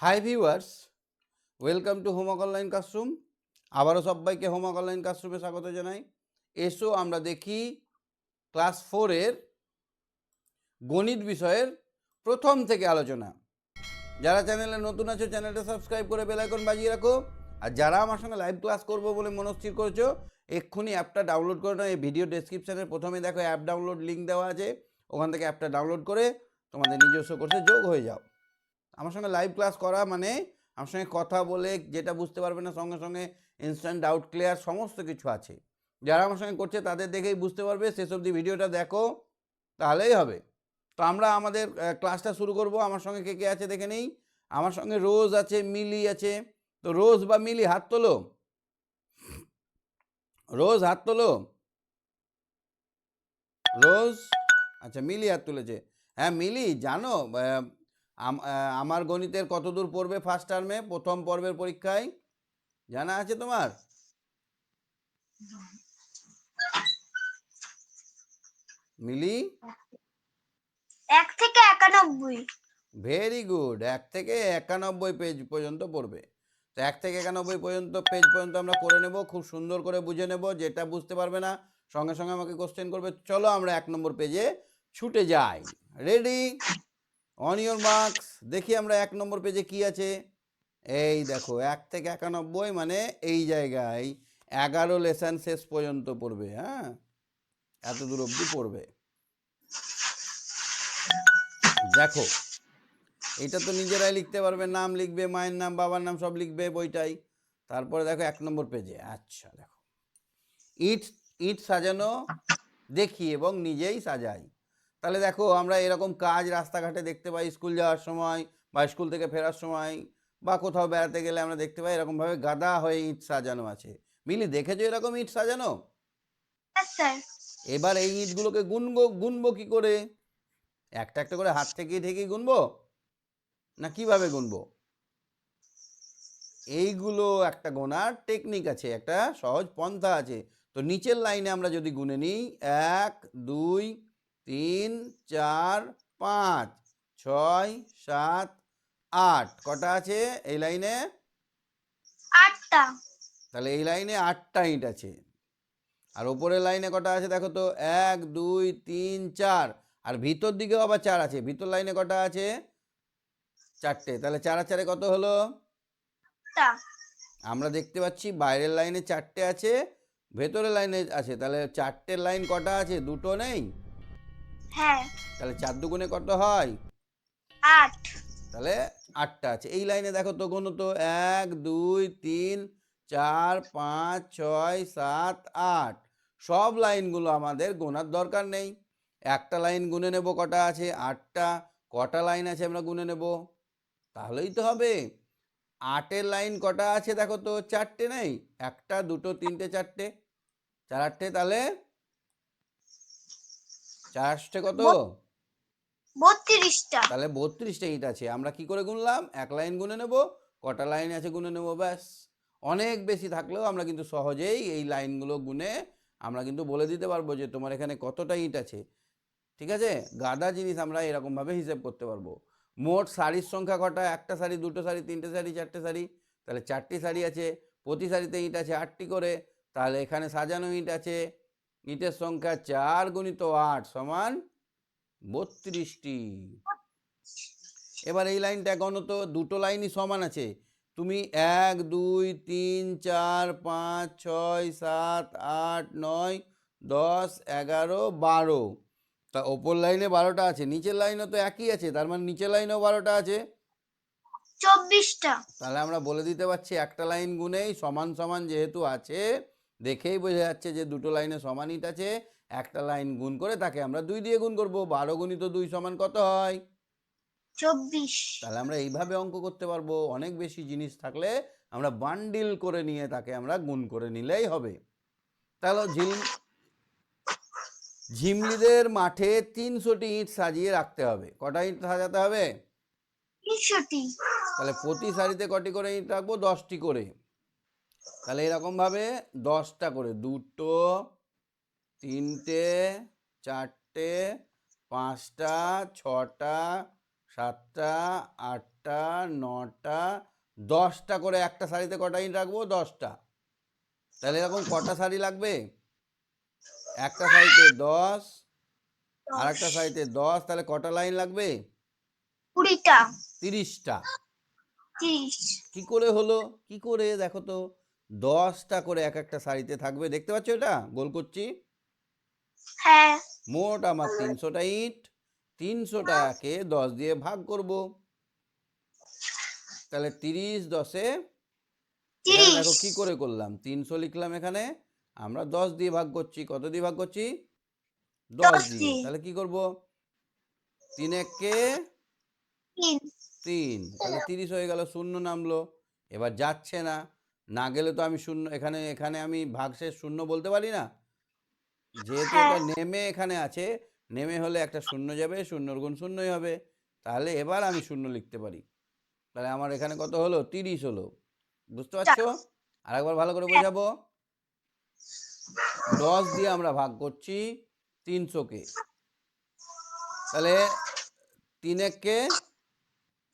Hi viewers, welcome to homework online classroom. আবারও সবাইকে homework online ক্লাসরুমে স্বাগত জানাই। এসো আমরা দেখি ক্লাস 4-এর গণিত বিষয়ের প্রথম থেকে আলোচনা। যারা চ্যানেলে নতুন আছো চ্যানেলটা সাবস্ক্রাইব করে বেল আইকন বাজিয়ে রাখো। আর যারা আমার সঙ্গে লাইভ ক্লাস করবো বলে মনস্থির করেছো, এক্ষুনি অ্যাপটা ডাউনলোড করে নাও। এই ভিডিও ডেসক্রিপশানের প্রথমে দেখো অ্যাপ ডাউনলোড লিঙ্ক দেওয়া আছে, ওখান থেকে অ্যাপটা ডাউনলোড করে তোমাদের নিজস্ব কোর্সে যোগ হয়ে যাও। আমার সঙ্গে লাইভ ক্লাস করা মানে আমার সঙ্গে কথা বলে যেটা বুঝতে পারবে না সঙ্গে সঙ্গে ইনস্ট্যান্ট ডাউট ক্লিয়ার সমস্ত কিছু আছে। যারা আমার সঙ্গে করছে তাদের দেখেই বুঝতে পারবে, শেষ অবধি ভিডিওটা দেখো, তাহলেই হবে। তো আমরা আমাদের ক্লাসটা শুরু করব। আমার সঙ্গে কে কে আছে দেখে নেই। আমার সঙ্গে রোজ আছে, মিলি আছে। তো রোজ বা মিলি হাত তোলো। রোজ হাত তোলো। রোজ, আচ্ছা মিলি হাত তুলেছে। হ্যাঁ মিলি, জানো আমার গণিতের কত দূর পড়বে ফার্স্ট টার্মে প্রথম পর্বের পরীক্ষায়? জানা আছে তোমার? মিলি, 1 থেকে 91। Very good. 1 থেকে 91 পেজ পর্যন্ত পড়বে। তো 1 থেকে 91 পর্যন্ত পেজ পর্যন্ত আমরা করে নেব, খুব সুন্দর করে বুঝে নেব। যেটা বুঝতে পারবে না সঙ্গে সঙ্গে আমাকে কোশ্চেন করবে। চলো আমরা 1 নম্বর পেজে ছুটে যাই। Ready, on your marks. দেখি আমরা 1 নম্বর পেজে কি আছে। এই দেখো 1 থেকে 91 মানে এই জায়গায় 11 লেসন শেষ পর্যন্ত পড়বে। হ্যাঁ, এত দূর অবধি পড়বে। দেখো এটা তো নিজেরাই লিখতে পারবে, নাম লিখবে, মায়ের নাম বাবার নাম সব লিখবে বইটাই। তারপরে দেখো 1 নম্বর পেজে, আচ্ছা দেখো ইট ইট সাজানো দেখি এবং নিজেই সাজাই। তাহলে দেখো আমরা এরকম কাজ রাস্তাঘাটে দেখতে পাই, স্কুল যাওয়ার সময় বা স্কুল থেকে ফেরার সময় বা কোথাও বেড়াতে গেলে আমরা দেখতে পাই এরকমভাবে গাদা হয়ে ইট সাজানো আছে। মিলি, দেখেছো এরকম ইট সাজানো? স্যার, এবার এই ইটগুলোকে গুনবো কি করে? একটা একটা করে হাত থেকে ঠেকেই গুনবো না কিভাবে গুনবো? এইগুলো একটা গোনার টেকনিক আছে, একটা সহজ পন্থা আছে। তো নিচের লাইনে আমরা যদি গুনে নিই 1 2 3 4 5 6 7 8, কটা আছে এই লাইনে? 8টা। তাহলে এই লাইনে 8টা ইট আছে। আর ওপরের লাইনে কটা আছে দেখো তো? 1 2 3 4। আর ভিতর দিকেও আবার 4 আছে। ভিতর লাইনে কটা আছে? 4টে। তাহলে 4 আর 4 কত হলো? আমরা দেখতে পাচ্ছি বাইরের লাইনে 4টে আছে, ভেতরের লাইনে আছে। তাহলে 4টের লাইন কটা আছে? দুটো নেই? হ্যাঁ, তাহলে 4 দুগুণে কত হয়? 8। তাহলে 8টা আছে। এই লাইনে দেখো তো, গোনো তো। 1 2 3 4 5 6 7 8। সব লাইনগুলো আমাদের গোনার দরকার নেই। একটা লাইন গুনে নেব, কটা আছে? 8টা। কটা লাইন আছে আমরা গুনে নেব, তাহলেই তো হবে। 8-এর লাইন কটা আছে দেখো তো? 4টে নেই? 1টা 2টো 3টে 4টে, 4 8টে, তাহলে 4 8টে কত? 32টা। তাহলে 32টে ইট আছে। আমরা কি করে গুনলাম? এক লাইন গুনে নেব, কটা লাইন আছে গুনে নেব, ব্যাস। অনেক বেশি থাকলেও আমরা কিন্তু সহজেই এই লাইনগুলো গুনে আমরা কিন্তু বলে দিতে পারবো যে তোমার এখানে কতটা ইট আছে। ঠিক আছে, গাদা জিনিস আমরা এরকমভাবে হিসেব করতে পারবো। মোট শাড়ির সংখ্যা কটা? একটা শাড়ি, দুটো শাড়ি, তিনটে শাড়ি, চারটে শাড়ি। তাহলে 4টি শাড়ি আছে, প্রতি শাড়িতে ইট আছে 8টি করে। তাহলে এখানে সাজানো ইট আছে, ইটের সংখ্যা 4 গুণিত 8 সমান 32টি। এবার এই লাইনটা গণো তো, দুটো লাইনই সমান আছে। তুমি 1 2 3 4 5 6 7 8 9 10 11 12। তা ওপর লাইনে 12টা আছে, নিচের লাইনও তো একই আছে, তার মানে নিচের লাইনেও 12টা আছে। 24টা। তাহলে আমরা বলে দিতে পারছি একটা লাইন গুনেই সমান সমান যেহেতু আছে, দেখেই বোঝা যাচ্ছে যে দুটো লাইনে সমান ইট আছে। একটা লাইন গুণ করে তাকে আমরা 2 দিয়ে গুণ করবো। 12 গুণিত 2 সমান কত হয়? 24। তাহলে আমরা এইভাবে অঙ্ক করতে পারবো। অনেক বেশি জিনিস থাকলে আমরা বান্ডিল করে নিয়ে তাকে আমরা গুণ করে নিলেই হবে। তাহলে ঝিমলিদের মাঠে 300টি ইট সাজিয়ে রাখতে হবে। কটা ইট সাজাতে হবে? 300টি। তাহলে প্রতি সারিতে কটি করে ইট রাখবো? 10টি করে। তাহলে এরকমভাবে 10টা করে, দুটো, তিনটে, চারটে, 5টা, 6টা, 7টা, 8টা, 8টা 9টা 10টা করে একটা শাড়িতে কটা ইট রাখবো? 10টা। তাহলে এরকম কটা শাড়ি লাগবে? একটা শাড়িতে 10, আর একটা শাড়িতে 10, তাহলে কটা লাইন লাগবে? 20টা 30টা। 30 কি করে হলো? কি করে দেখো তো? 10টা করে এক একটা শাড়িতে থাকবে, দেখতে পাচ্ছ এটা গোল করছি। হ্যাঁ মোট আমার 300টা ইট, 300টাকে 10 দিয়ে ভাগ করব। তাহলে 30 10-এ, এখানে দেখো 30 কি করে করলাম, 300 লিখলাম, এখানে আমরা 10 দিয়ে ভাগ করছি। কত দিয়ে ভাগ করছি? 10 10 দিয়ে। দিয়ে তাহলে কি করব? 3 একে 3 3, তাহলে 30 হয়ে গেল, শূন্য নামলো। এবার যাচ্ছে না, না গেলে তো আমি শূন্য, এখানে এখানে আমি ভাগশেষ শূন্য বলতে পারি না, যেহেতু হ্যাঁ এটা নেমে এখানে আছে, নেমে হলে একটা শূন্য যাবে, শূন্যর গুণ শূন্যই হবে। তাহলে এবার আমি শূন্য লিখতে পারি। তাহলে আমার এখানে কত হলো? 30 হলো। বুঝতে পারছো? আর একবার ভালো করে বোঝাবো। 10 দিয়ে আমরা ভাগ করছি 300-কে, তাহলে 3 একে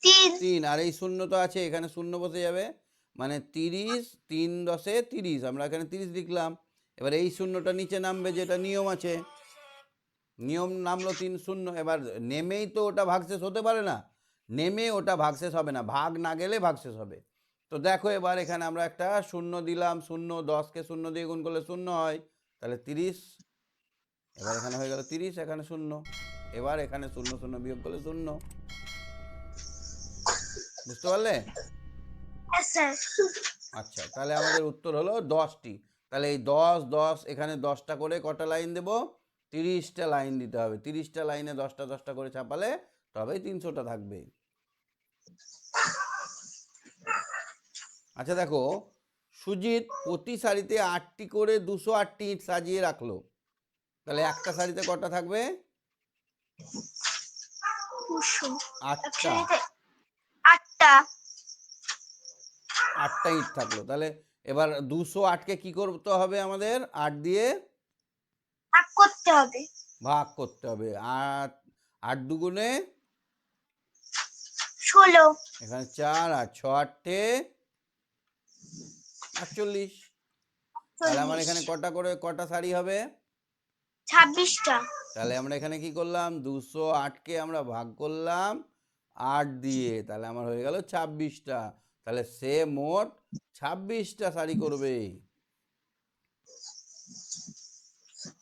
3 3, আর এই শূন্য তো আছে, এখানে শূন্য বসে যাবে, মানে 30, 3 10-এ 30, আমরা এখানে 30 লিখলাম। এবার এই শূন্যটা নিচে নামবে, যেটা নিয়ম আছে, নিয়ম নামলো 3 0। এবার নেমেই তো ওটা ভাগশেষ হতে পারে না, নেমে ওটা ভাগশেষ হবে না, ভাগ না গেলে ভাগশেষ হবে। তো দেখো এবার এখানে আমরা একটা শূন্য দিলাম, শূন্য, 10-কে শূন্য দিয়ে গুণ করলে শূন্য হয়, তাহলে 30। এবার এখানে হয়ে গেল 30, এখানে শূন্য, এবার এখানে শূন্য শূন্য বিয়োগ করলে শূন্য। বুঝতে পারলে? হ্যাঁ স্যার আচ্ছা, তাহলে আমাদের উত্তর হলো 10টি। তাহলে এই 10 10, এখানে 10টা করে কটা লাইন দেব? 30টা লাইন দিতে হবে। 30টা লাইনে 10টা 10টা করে ছাপালে তবেই 300টা থাকবে। আচ্ছা দেখো, সুজিত প্রতি শাড়িতে 8টি করে 208টি ইট সাজিয়ে রাখলো, তাহলে একটা শাড়িতে কটা থাকবে? 200 8টা। একসাথে 8টা 8টা ইট থাকলো, তাহলে এবার 208-কে কি করতে হবে? আমাদের 8 দিয়ে ভাগ করতে হবে ভাগ করতে হবে। 8 8 দুগুণে, 16 এখানে 4, আর 6 8-এ 48। তাহলে আমার এখানে 40 কটা করে কটা শাড়ি হবে? 26টা তাহলে আমরা এখানে কি করলাম? 208-কে আমরা ভাগ করলাম 8 দিয়ে, তাহলে আমার হয়ে গেল 26টা। তাহলে সে মোট 26টা শাড়ি করবে।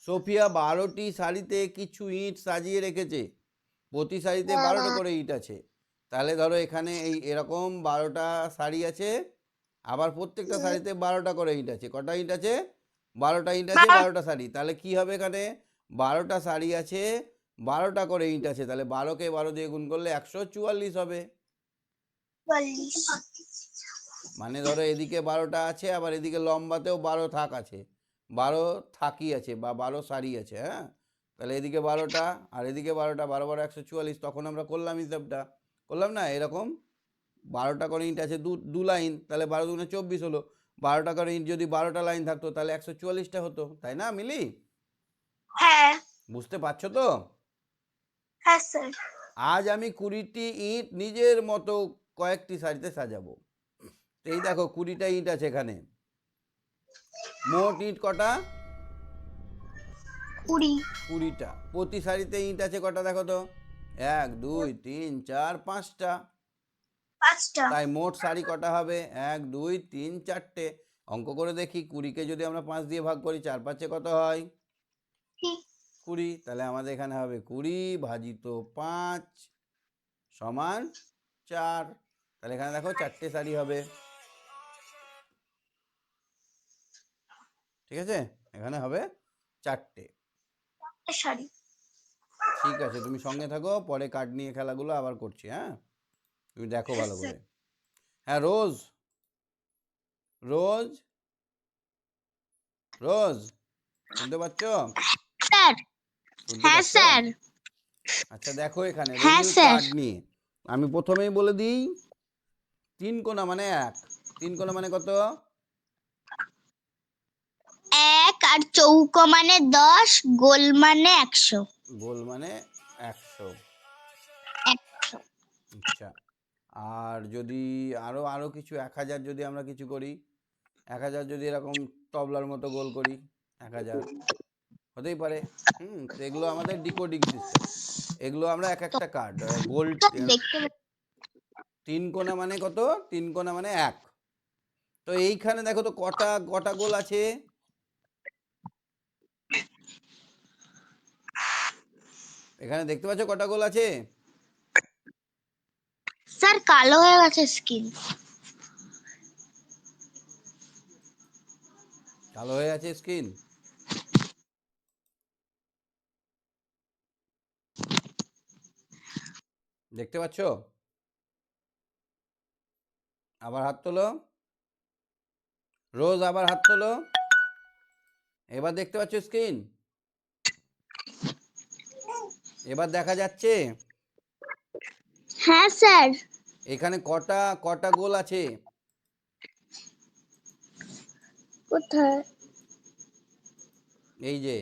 সোফিয়া 12টি শাড়িতে কিছু ইট সাজিয়ে রেখেছে, প্রতি শাড়িতে 12টা করে ইট আছে। তাহলে ধরো এখানে এই এরকম 12টা শাড়ি আছে, আবার প্রত্যেকটা শাড়িতে 12টা করে ইট আছে। কটা ইট আছে? 12টা ইট আছে, 12টা শাড়ি। তাহলে কি হবে? এখানে 12টা শাড়ি আছে, 12টা করে ইট আছে, তাহলে 12-কে 12 দিয়ে গুণ করলে 144 হবে। 40 মানে ধরো এদিকে 12টা আছে, আবার এদিকে লম্বাতেও 12 থাক আছে, 12 থাকি আছে, বা 12 সারি আছে। হ্যাঁ, তাহলে এদিকে 12টা আর এদিকে 12টা, 12 12 144। তখন আমরা করলাম হিসাবটা, করলাম না এরকম, 12টা করে ইট আছে, দু লাইন, তাহলে 12 দুগুণে 24 হলো। 12টা করে ইট যদি 12টা লাইন থাকতো, তাহলে 144টা হতো, তাই না মিলি? হ্যাঁ বুঝতে পারছো তো? হ্যাঁ স্যার আজ আমি 20টি ইট নিজের মতো কয়েকটি শাড়িতে সাজাবো। এই দেখো 20টা ইট আছে এখানে, মোট ইট কটা? 20 20টা। প্রতি শাড়িতে ইট আছে কটা দেখো তো? 1 2 3 4 5টা। 5টা তাই মোট শাড়ি কটা হবে? 1 2 3 4টে। অঙ্ক করে দেখি, 20-কে যদি আমরা 5 দিয়ে ভাগ করি, 4 5-এ কত হয়? 20। তাহলে আমাদের এখানে হবে 20 ভাজিত 5 সমান 4। তাহলে এখানে দেখো 4টে শাড়ি হবে। ঠিক আছে, এখানে হবে 4টে। শাড়ি ঠিক আছে, তুমি সঙ্গে থাকো, পরে কার্ড নিয়ে খেলাগুলো আবার করছি। হ্যাঁ, তুমি দেখো ভালো করে। হ্যাঁ, রোজ, রোজ, রোজ, শুনতে পাচ্ছ? স্যার শুনতে হ্যাঁ পাচ্ছ? স্যার আচ্ছা দেখো, এখানে হ্যাঁ রঙিন স্যার কার্ড নিয়ে আমি প্রথমেই বলে দিই, 3 কোণা মানে 1, 3 কোণা মানে কত? 1 আর চৌকো মানে 10 গোল মানে 100 গোল মানে 100। 100 আচ্ছা, আর যদি আরও আরও কিছু 1000 যদি আমরা কিছু করি, 1000 যদি এরকম তবলার মতো গোল করি, 1000 হতেই পারে। তো এগুলো আমাদের ডিকোডিং সিস্টেম। এগুলো আমরা এক একটা কার্ড গোল দেখতে 3 কোণা মানে কত? 3 কোণা মানে 1। তো এইখানে দেখো তো কটা কটা গোল আছে? এখানে দেখতে পাচ্ছ কটা গোল আছে? স্যার কালো হয়ে গেছে স্কিন। কালো হয়ে আছে স্ক্রিন? দেখতে পাচ্ছ? আবার হাত তোলো। রোজ আবার হাত তোলো। এবার দেখতে পাচ্ছ স্ক্রিন? এবার দেখা যাচ্ছে? হ্যাঁ স্যার। এখানে কটা কটা গোল আছে? কোথায়? এই যে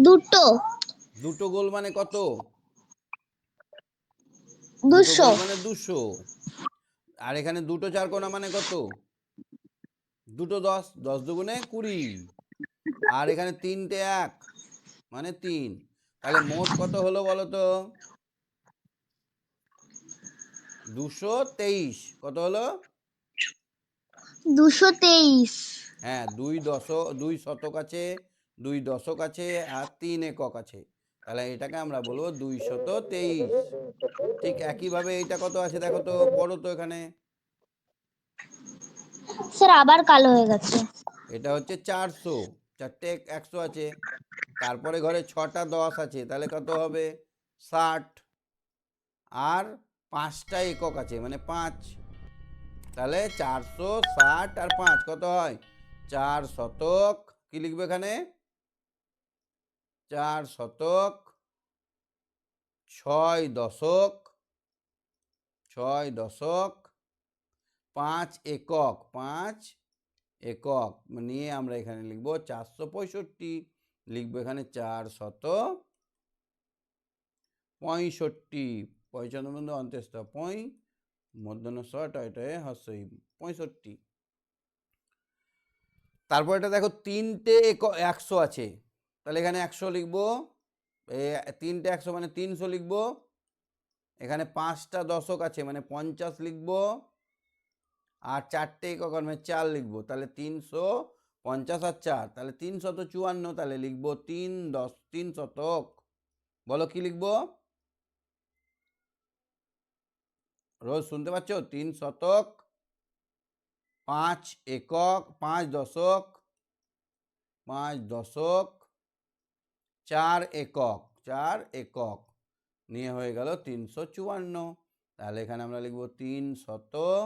দুটো। দুটো গোল মানে কত? দুটো 200। গোল মানে 200। আর এখানে দুটো চার কোণা মানে কত? দুটো 10, 10 দুগুণে 20। আর এখানে তিনটে 1 মানে 3। তাহলে মোট কত হলো বলো তো? 223। কত হলো? 223। হ্যাঁ, 2 শতক আছে, 2 দশক আছে, আর 3 একক আছে। তাহলে এটাকে আমরা বলবো 223। ঠিক একইভাবে এইটা কত আছে দেখো তো, পড়ো তো এখানে। স্যার আবার কালো হয়ে গেছে। এটা হচ্ছে 400। চারটে 100 আছে, তারপরে ঘরে 6টা 10 আছে, তাহলে কত হবে? 60। আর 5টা একক আছে মানে 5। তাহলে 460 আর 5 কত হয়? 4 শতক। কি লিখবে এখানে? 4 শতক 6 দশক, 6 দশক 5 একক, 5 একক নিয়ে আমরা এখানে লিখব 465। লিখবো এখানে 465। 95 অন্ত্যেষ্টা মূর্ধন্য ষ টয় হ্রস্বই 65। তারপর এটা দেখো 3টে 100 আছে, তাহলে এখানে 100 লিখবো। 3টে 100 মানে 300 লিখবো। এখানে 5টা দশক আছে মানে 50 লিখবো। আর 4টে একক মানে 4 লিখবো, তাহলে 350 আর 4 তাহলে 354। তাহলে লিখবো 3 শতক। বলো কি লিখবো? রোজ শুনতে পাচ্ছ? 3 শতক 5 একক 5 দশক 5 দশক 4 একক 4 একক নিয়ে হয়ে গেল 354। তাহলে এখানে আমরা লিখব 354।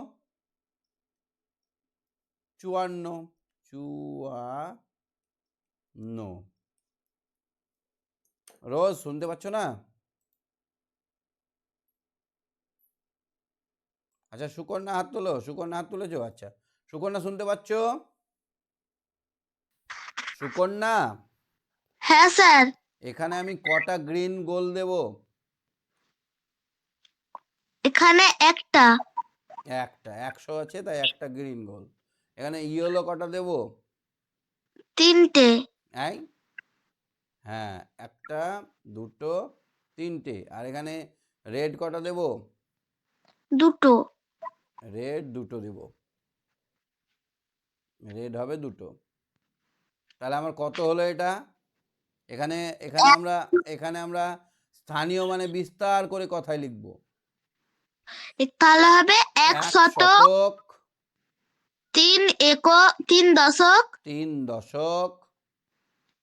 রোজ শুনতে পাচ্ছ না? আচ্ছা সুকন্যা হাত তোলো। সুকন্যা হাত তুলেছো? আচ্ছা সুকন্যা শুনতে পাচ্ছ? সুকন্যা, হ্যাঁ স্যার। এখানে আমি কটা গ্রিন গোল দেব? এখানে একটা। একটা। 100 আছে তাই একটা গ্রিন গোল। এখানে ইয়েলো কটা দেব? 3টে। এই হ্যাঁ, একটা, দুটো, 3টে। আর এখানে রেড কটা দেব? 2টো। রেড 2টো দেব। রেড হবে 2টো। তাহলে আমার কত হলো এটা? এখানে এখানে আমরা এখানে আমরা স্থানীয় মানে বিস্তার করে কথায় লিখব। তাহলে হবে 1 1 শতক শতক 3 একক 3 দশক 3 দশক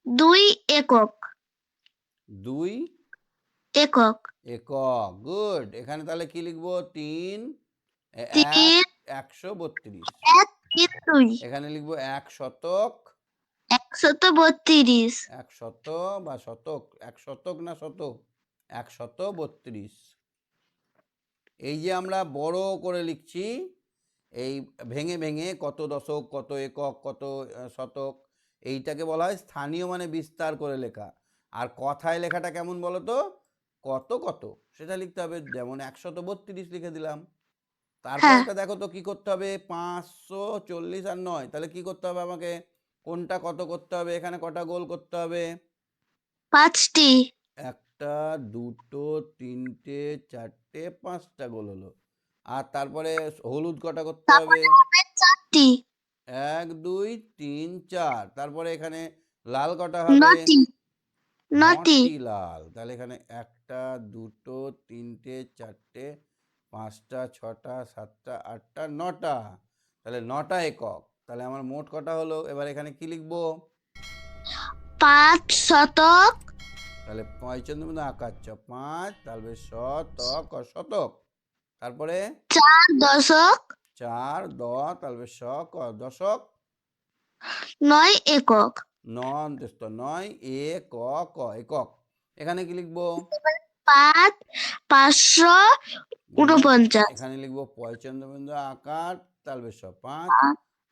2 একক 2 একক একক। গুড। এখানে তাহলে কি লিখবো? 3 1 3 132। 1 3 2 এখানে লিখবো 1 শতক 132। 1 শত বা শতক, 1 শতক না শতক, 132। এই যে আমরা বড় করে লিখছি, এই ভেঙে ভেঙে কত দশক কত একক কত শতক, এইটাকে বলা হয় স্থানীয় মানে বিস্তার করে লেখা। আর কথায় লেখাটা কেমন বলো তো? কত কত সেটা লিখতে হবে, যেমন 132 লিখে দিলাম। হ্যাঁ তারপরেটা দেখো তো কি করতে হবে, 540 আর 9, তাহলে কি করতে হবে আমাকে, কোনটা কত করতে হবে, এখানে কটা গোল করতে হবে, 5টি। একটা, দুটো, তিনটে, চারটে, 5টা গোল হলো। আর তারপরে হলুদ কটা করতে হবে, তারপরে হবে 4টি। 1 2 3 4, তারপরে এখানে লাল কটা হবে, 9টি। 9টি। 9টি লাল। তাহলে এখানে একটা, দুটো, তিনটে, চারটে, 5টা, 6টা, 7টা, 8টা, 9টা। তাহলে 9টা একক। তাহলে আমার মোট কটা হলো, এবার এখানে কি লিখবো, 5 শতক। তাহলে 55 মধ্যে আকাচ্ছ 5, তাহলে শতক শতক। তারপরে 4 দশক। 4 10, তাহলে দশক। 9 একক। 9 একক একক। এখানে কি লিখবো, 5 549। এখানে লিখবো 55 বিন্দু আকার, তালবে 5,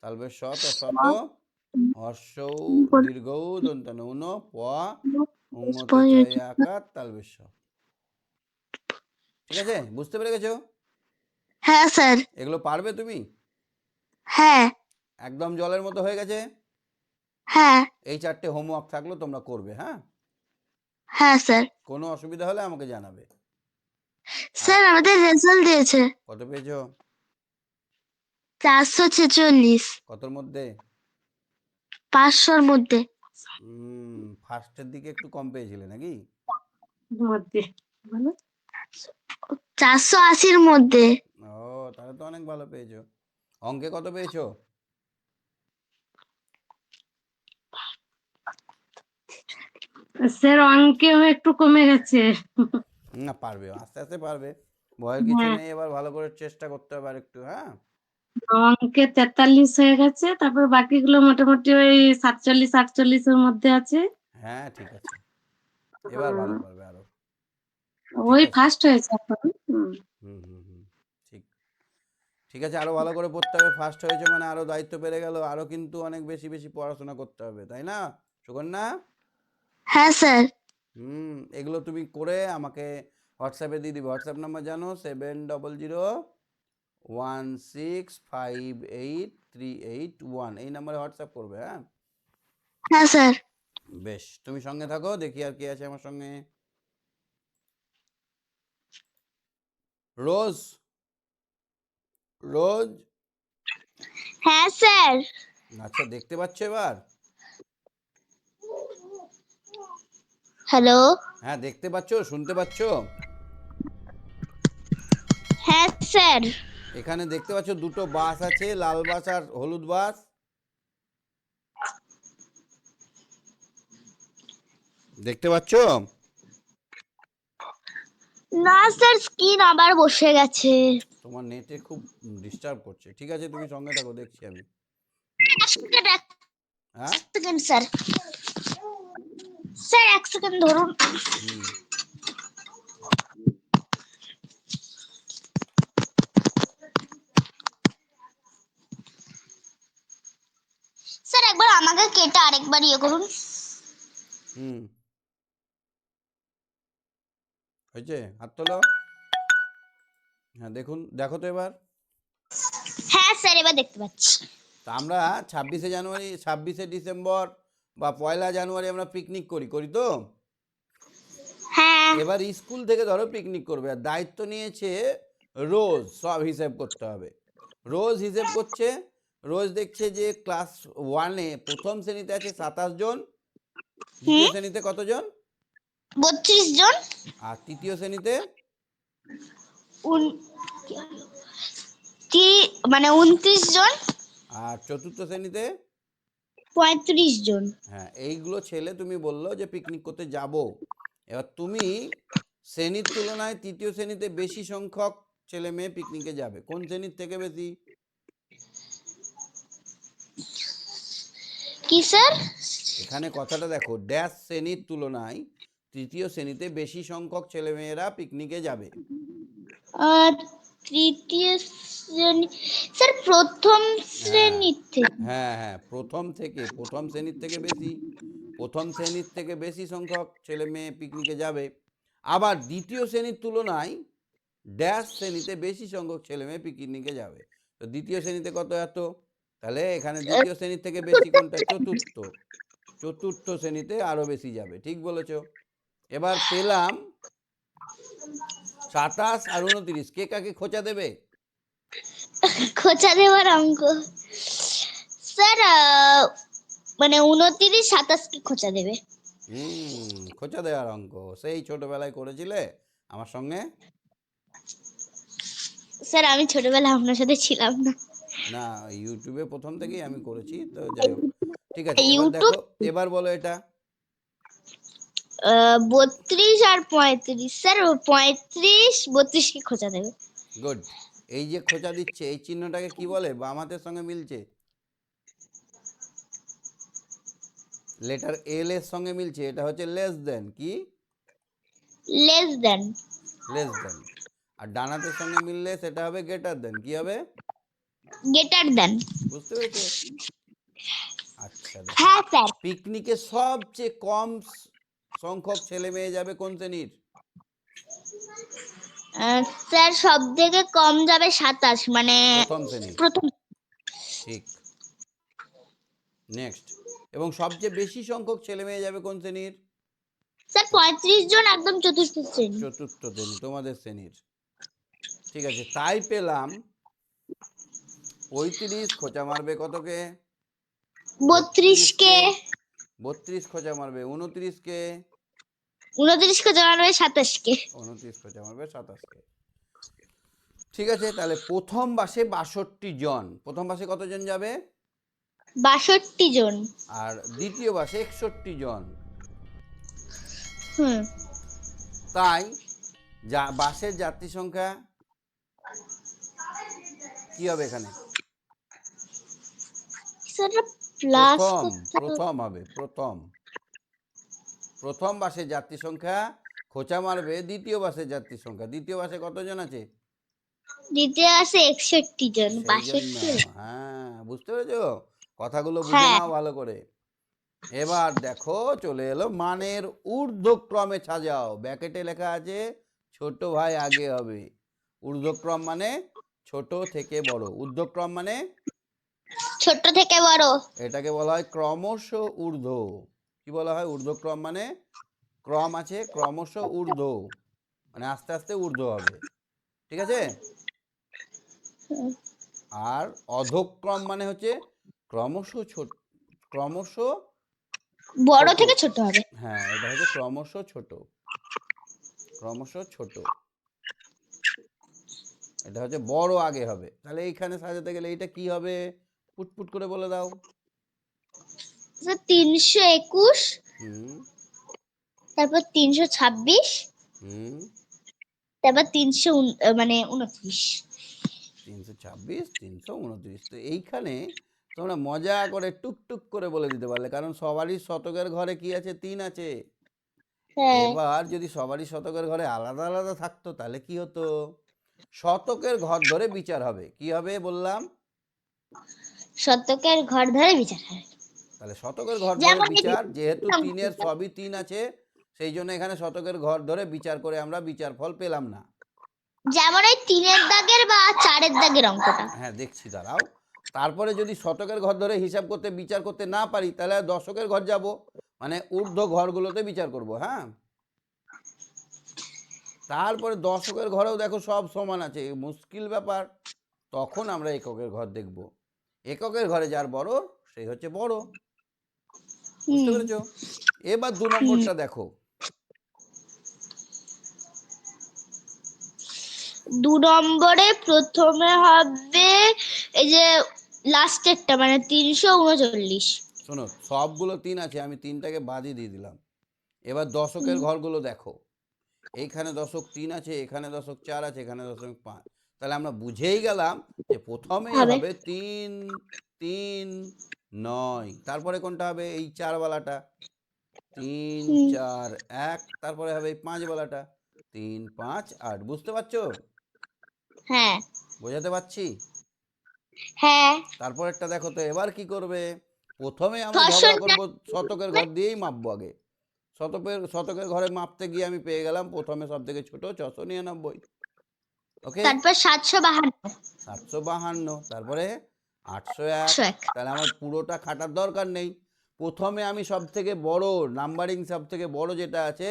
তালবে শত হর্ষৌ দীর্ঘৌ দন্তান উন প উম্মতে চাই আকার তালবে। ঠিক আছে, বুঝতে পেরে গেছো? হ্যাঁ স্যার। এগুলো পারবে তুমি? হ্যাঁ একদম জলের মতো হয়ে গেছে। হ্যাঁ এই 4টে হোমওয়ার্ক থাকলো, তোমরা করবে। হ্যাঁ, হ্যাঁ স্যার। কোনো অসুবিধা হলে আমাকে জানাবে। স্যার আমাদের রেজাল্ট দিয়েছে কত পেয়েছো? 446। কতর মধ্যে? 500-র মধ্যে। ফার্স্টের দিকে একটু কম পেয়েছিলে নাকি? মধ্যে 480-র মধ্যে। ও, তাহলে তো অনেক ভালো পেয়েছো। অঙ্কে কত পেয়েছো? স্যার অঙ্কেও একটু কমে গেছে। না, পারবে, আস্তে আস্তে পারবে, ভয়ের কিছু হ্যাঁ নেই। এবার ভালো করে চেষ্টা করতে হবে আর একটু। হ্যাঁ, অঙ্কে 43 হয়ে গেছে, তারপর বাকিগুলো মোটামুটি ওই 47-48-এর মধ্যে আছে। হ্যাঁ, ঠিক আছে, এবার ভালো পারবে আরো। ঠিক ওই আছে। ফার্স্ট হয়েছে এখন। হুম হুম হুম, ঠিক। ঠিক আছে, আরো ভালো করে পড়তে হবে। ফার্স্ট হয়েছে মানে আরো দায়িত্ব বেড়ে গেল, আরো কিন্তু অনেক বেশি বেশি পড়াশোনা করতে হবে, তাই না সুকন্যা? হ্যাঁ স্যার। এগুলো তুমি করে আমাকে হোয়াটসঅ্যাপে দিয়ে দিবে। হোয়াটসঅ্যাপ নাম্বার জানো? 7001658381, এই নাম্বারে হোয়াটসঅ্যাপ করবে। হ্যাঁ, হ্যাঁ স্যার। বেশ, তুমি সঙ্গে থাকো, দেখি আর কে আছে আমার সঙ্গে। রোজ, রোজ। হ্যাঁ স্যার। আচ্ছা, দেখতে পাচ্ছ এবার? হ্যালো। হ্যাঁ, দেখতে পাচ্ছ, শুনতে পাচ্ছ? হ্যাঁ স্যার। এখানে দেখতে পাচ্ছ দুটো বাস আছে, লাল বাস আর হলুদ বাস। দেখতে পাচ্ছ? না স্যার, স্ক্রিন আবার বসে গেছে। তোমার নেটে খুব ডিস্টার্ব করছে। ঠিক আছে, তুমি সঙ্গে থাকো, দেখছি আমি। এক সেকেন্ড, এক হ্যাঁ, সেকেন্ড স্যার। স্যার 1 সেকেন্ড ধরুন। হুম, স্যার একবার আমাকে কেটে আরেকবার ইয়ে করুন। হুম, হয়েছে, হাত তোলো। হ্যাঁ, দেখুন, দেখো তো এবার। হ্যাঁ স্যার, এবার দেখতে পাচ্ছি। তা আমরা 26শে জানুয়ারি, 26শে ডিসেম্বর বা 1লা জানুয়ারি আমরা পিকনিক করি, করি তো? হ্যাঁ। এবার স্কুল থেকে ধরো পিকনিক করবে, আর দায়িত্ব নিয়েছে রোজ সব হিসেব করতে হবে। রোজ হিসেব করছে, রোজ দেখছে যে ক্লাস 1-এ প্রথম শ্রেণীতে আছে 27 জন, দ্বিতীয় শ্রেণীতে কতজন, 32 জন। আর তৃতীয় শ্রেণীতে উন- মানে 29 জন। আর চতুর্থ শ্রেণীতে। 35 জন। হ্যাঁ, এইগুলো ছেলে তুমি বললো যে পিকনিক করতে যাব। এবার তুমি শ্রেণীর তুলনায় তৃতীয় শ্রেণীতে বেশি সংখ্যক ছেলে মেয়ে পিকনিকে যাবে, কোন শ্রেণীর থেকে বেশি? কি স্যার? এখানে কথাটা দেখো, ড্যাশ শ্রেণীর তুলনায় তৃতীয় শ্রেণীতে বেশি সংখ্যক ছেলেমেয়েরা পিকনিকে যাবে। তৃতীয় শ্রেণী। স্যার প্রথম হ্যাঁ শ্রেণীর থেকে। হ্যাঁ হ্যাঁ, প্রথম শ্রেণীর থেকে বেশি, প্রথম শ্রেণীর থেকে বেশি সংখ্যক ছেলে মেয়ে পিকনিকে যাবে। আবার দ্বিতীয় শ্রেণীর তুলনায় ড্যাশ শ্রেণীতে বেশি সংখ্যক ছেলে মেয়ে পিকনিকে যাবে। তো দ্বিতীয় শ্রেণীতে কত এত, তাহলে এখানে দ্বিতীয় শ্রেণীর থেকে বেশি কোনটা? চতুর্থ। চতুর্থ শ্রেণীতে আরো বেশি যাবে, ঠিক বলেছো। এবার পেলাম 27 আর 29, কে কাকে খোঁচা দেবে? খোঁচা দেওয়ার অঙ্ক স্যার, মানে 29 27 কে খোঁচা দেবে। খোঁচা দেওয়ার অঙ্ক সেই ছোটবেলায় করেছিলে আমার সঙ্গে? স্যার আমি ছোটবেলায় আপনার সাথে ছিলাম না। না, ইউটিউবে প্রথম থেকেই আমি করেছি, তো যাই হোক ঠিক আছে। এবার ইউটিউব দেখো, এবার বলো এটা। 32 আর 35, স্যার 35 32 কে খোঁচা দেবে। গুড। এই যে খোঁচা দিচ্ছে এই চিহ্নটাকে কি বলে? বাম হাতের সঙ্গে মিলছে, লেটার এল এর সঙ্গে মিলছে, এটা হচ্ছে লেস দেন। কি? Less than. Less than. আর ডান হাতের সঙ্গে মিললে সেটা হবে গ্রেটার দেন। কি হবে? গেটার দেন। বুঝতে পেরেছো? আচ্ছা দেখো, হ্যাঁ স্যার। পিকনিকে সবচেয়ে কম সংখ্যক ছেলে মেয়ে যাবে কোন শ্রেণীর? স্যার সব থেকে কম যাবে 27, মানে প্রথম শ্রেণীর। প্রথম। ঠিক। নেক্সট। এবং সবচেয়ে বেশি সংখ্যক ছেলে মেয়ে যাবে কোন শ্রেণীর? স্যার 35 জন, একদম চতুর্থ শ্রেণী। চতুর্থ শ্রেণী, তোমাদের শ্রেণীর। ঠিক আছে, তাই পেলাম 35 খোঁচা মারবে কতকে? 32 কে। 32 খোঁচা মারবে 29 কে। 29 খোঁচা মারবে 27 কে। 29 খোঁচা মারবে 27 কে। ঠিক আছে, তাহলে প্রথম বাসে 62 জন। প্রথম বাসে কতজন যাবে? 62 জন। আর দ্বিতীয় বাসে 61 জন। তাই বাসের যাত্রী সংখ্যা কি হবে এখানে? স্যার প্লাস প্রথম হবে, প্রথম বাসের যাত্রী সংখ্যা খোঁচা মারবে দ্বিতীয় বাসের যাত্রী সংখ্যা। দ্বিতীয় বাসে কতজন আছে? দ্বিতীয় আছে 61 জন। সেই জন্য 62। হ্যাঁ, বুঝতে পেরেছো? কথাগুলো বুঝে হ্যাঁ। নাও ভালো করে। এবার দেখো চলে এলো মানের ঊর্ধ্বক্রমে সাজাও। ব্যাকেটে লেখা আছে ছোট ভাই আগে হবে। ঊর্ধ্বক্রম মানে ছোট থেকে বড়, ঊর্ধ্বক্রম মানে ছোট থেকে বড়। এটাকে বলা হয় ক্রমশ ঊর্ধ্ব। কি বলা হয়? ঊর্ধ্বক্রম মানে ক্রম আছে, ক্রমশ ঊর্ধ্ব মানে আস্তে আস্তে ঊর্ধ্ব হবে, ঠিক আছে। আর অধক্রম মানে হচ্ছে ক্রমশ ছোট, ক্রমশ বড় ছোট। থেকে ছোট হবে। হ্যাঁ, এটা হচ্ছে ক্রমশ ছোট, ক্রমশ ছোট। এটা হচ্ছে বড় আগে হবে। তাহলে এইখানে সাজাতে গেলে এইটা কি হবে? পুটপুট করে বলে দাও। স্যার 321, হুম তারপর 326, হুম তারপর 329। 326, 329। তো এইখানে তোমরা মজা করে টুকটুক করে বলে দিতে পারলে, কারণ সবারই শতকের ঘরে কি আছে? 3 আছে। হ্যাঁ। এবার যদি সবারই শতকের ঘরে আলাদা আলাদা থাকতো তাহলে কি হতো? শতকের ঘর ধরে বিচার হবে। কি হবে বললাম? শতকের ঘর ধরে বিচার হয়। তাহলে শতকের ঘর ধরে যেমন বিচার, যেহেতু 3-এর সবই 3 আছে সেই জন্য এখানে শতকের ঘর ধরে বিচার করে আমরা বিচার ফল পেলাম না। যেমন ওই 3-এর দাগের বা 4-এর দাগের অঙ্কটা। হ্যাঁ দেখছি, দাঁড়াও। তারপরে যদি শতকের ঘর ধরে হিসাব করতে বিচার করতে না পারি তাহলে দশকের ঘর যাব, মানে ঊর্ধ্ব ঘরগুলোতে বিচার করব। হ্যাঁ, তারপরে দশকের ঘরেও দেখো সব সমান আছে, মুশকিল ব্যাপার। তখন আমরা এককের ঘর দেখব। এককের ঘরে যার বড় সেই হচ্ছে বড়। বুঝতে পেরেছো? এবার 2 নম্বরটা দেখো। 2 নম্বরে প্রথমে হবে এই যে লাস্টেরটা, মানে 339। শোনো, সবগুলো 3 আছে, আমি 3টাকে বাদই দিয়ে দিলাম। এবার দশকের ঘরগুলো দেখো। এইখানে দশক 3 আছে, এখানে দশক 4 আছে, এখানে দশক 5। তাহলে আমরা বুঝেই গেলাম যে প্রথমেই হবে 3 3 9। তারপরে কোনটা হবে? এই 4 বালাটা 3 4 1। তারপরে হবে এই 5 বালাটা 3 5 8। বুঝতে পারছো? হ্যাঁ। বোঝাতে পারছি? হ্যাঁ। তারপরেরটা দেখো তো, এবার কি করবে? প্রথমে আমরা ঝগড়া করব শতকের ঘর দিয়েই মাপবো আগে। শতকের ঘরে মাপতে গিয়ে আমি পেয়ে গেলাম প্রথমে সব থেকে ছোট 699। ওকে, তারপর 752, 752, তারপরে 801। 801। তাহলে আমার পুরোটা খাটার দরকার নেই। প্রথমে আমি সব থেকে বড় নাম্বারিং, সব থেকে বড় যেটা আছে,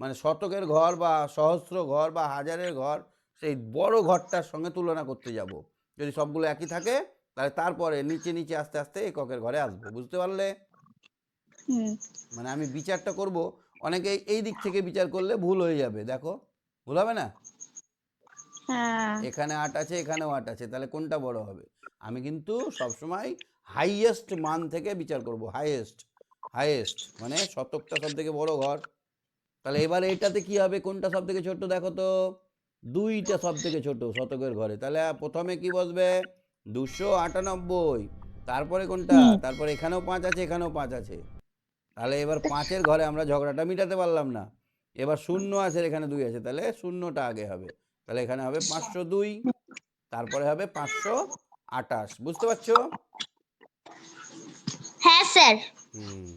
মানে শতকের ঘর বা সহস্র ঘর বা হাজারের ঘর, সেই বড় ঘরটার সঙ্গে তুলনা করতে যাব। যদি সবগুলো একই থাকে তাহলে তারপরে নিচে নিচে আস্তে আস্তে এককের ঘরে আসবো। বুঝতে পারলে? হুম। মানে আমি বিচারটা করব, অনেকে এই দিক থেকে বিচার করলে ভুল হয়ে যাবে। দেখো, ভুল হবে না? হ্যাঁ। এখানে 8 আছে, এখানেও 8 আছে, তাহলে কোনটা বড় হবে? আমি কিন্তু সবসময় হাইয়েস্ট মান থেকে বিচার করব। হাইয়েস্ট, হাইয়েস্ট মানে শতকটা সব থেকে বড় ঘর। তাহলে এবারে এটাতে কি হবে, কোনটা সব থেকে ছোট দেখো তো? 2টা সব থেকে ছোট শতকের ঘরে। তাহলে প্রথমে কি বসবে? 298। তারপরে কোনটা? তারপরে এখানেও 5 আছে, এখানেও 5 আছে। তাহলে এবার 5-এর ঘরে আমরা ঝগড়াটা মিটাতে পারলাম না। এবার 0 আছে, এখানে 2 আছে, তাহলে 0টা আগে হবে। তাহলে এখানে হবে 502, তারপরে হবে 528। বুঝতে পারছো? হ্যাঁ স্যার। হুম,